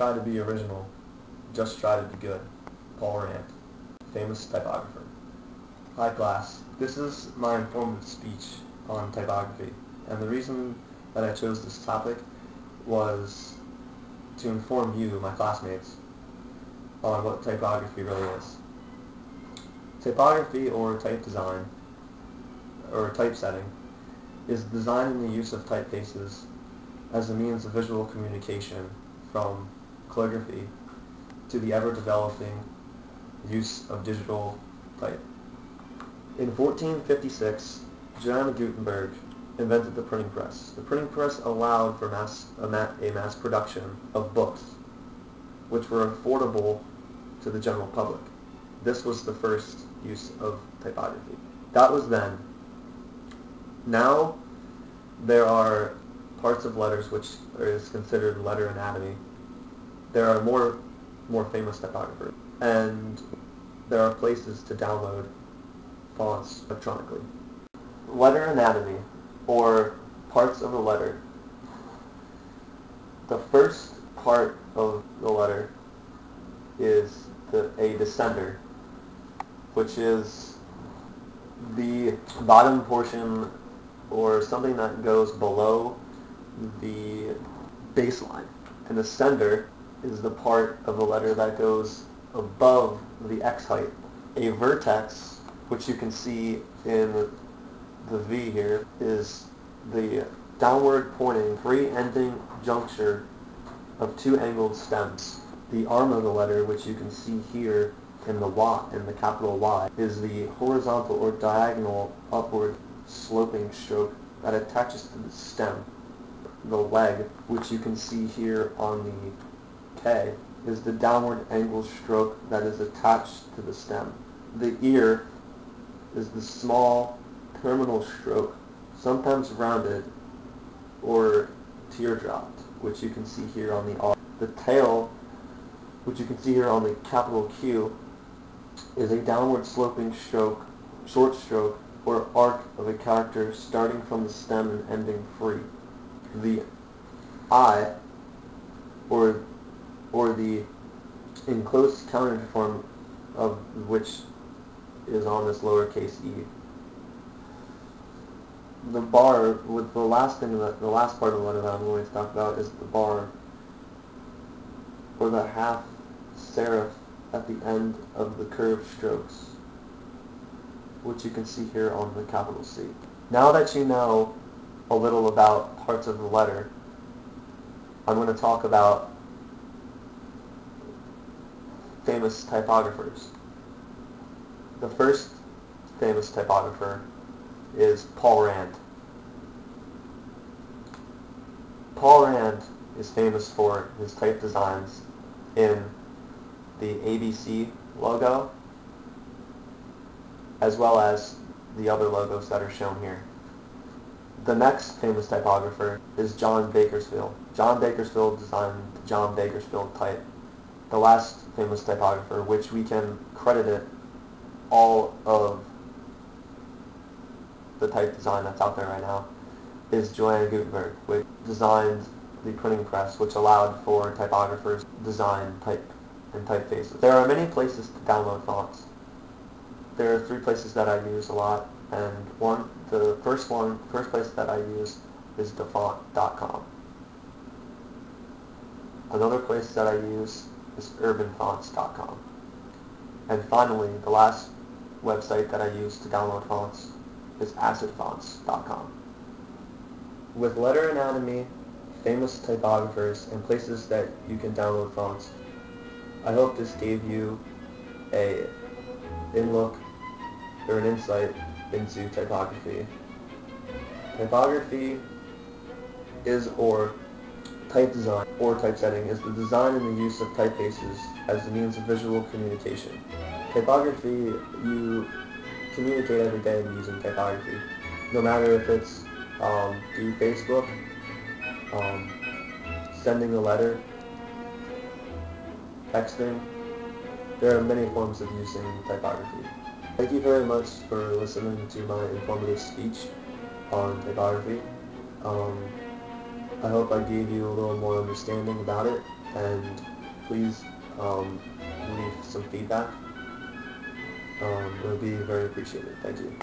try to be original, just try to be good. Paul Rand, famous typographer. Hi class, this is my informative speech on typography, and the reason that I chose this topic was to inform you, my classmates, on what typography really is. Typography, or type design, or typesetting, is design in the use of typefaces as a means of visual communication from calligraphy to the ever-developing use of digital type. In 1456, Johann Gutenberg invented the printing press. The printing press allowed for a mass production of books, which were affordable to the general public. This was the first use of typography. That was then. Now, there are parts of letters which is considered letter anatomy. There are more famous typographers, and there are places to download fonts electronically. Letter anatomy, or parts of a letter. The first part of the letter is a descender, which is the bottom portion or something that goes below the baseline. An ascender is the part of the letter that goes above the X height. A vertex, which you can see in the V here, is the downward pointing free-ending juncture of two angled stems. The arm of the letter, which you can see here in the capital Y, is the horizontal or diagonal upward sloping stroke that attaches to the stem. The leg, which you can see here on the K, is the downward angle stroke that is attached to the stem. The ear is the small terminal stroke, sometimes rounded or teardropped, which you can see here on the R. The tail, which you can see here on the capital Q, is a downward sloping stroke, short stroke, or arc of a character starting from the stem and ending free. The I, or the enclosed counterform of which is on this lowercase e. The bar, with the last part of the letter that I'm going to talk about is the bar, or the half serif at the end of the curved strokes, which you can see here on the capital C. Now that you know a little about parts of the letter, I'm going to talk about famous typographers. The first famous typographer is Paul Rand. Paul Rand is famous for his type designs in the ABC logo, as well as the other logos that are shown here. The next famous typographer is John Bakersfield. John Bakersfield designed the John Bakersfield type. The last famous typographer, which we can credit it all of the type design that's out there right now, is Johann Gutenberg, which designed the printing press, which allowed for typographers to design type and typefaces. There are many places to download fonts. There are three places that I use a lot, and the first place that I use is defont.com. Another place that I use is urbanfonts.com. And finally, the last website that I use to download fonts is acidfonts.com. With letter anatomy, famous typographers, and places that you can download fonts, I hope this gave you an insight into typography. Typography type design or typesetting is the design and the use of typefaces as the means of visual communication. Typography, you communicate every day using typography, no matter if it's through Facebook, sending a letter, texting. There are many forms of using typography. Thank you very much for listening to my informative speech on typography. I hope I gave you a little more understanding about it, and please leave some feedback. It would be very appreciated. Thank you.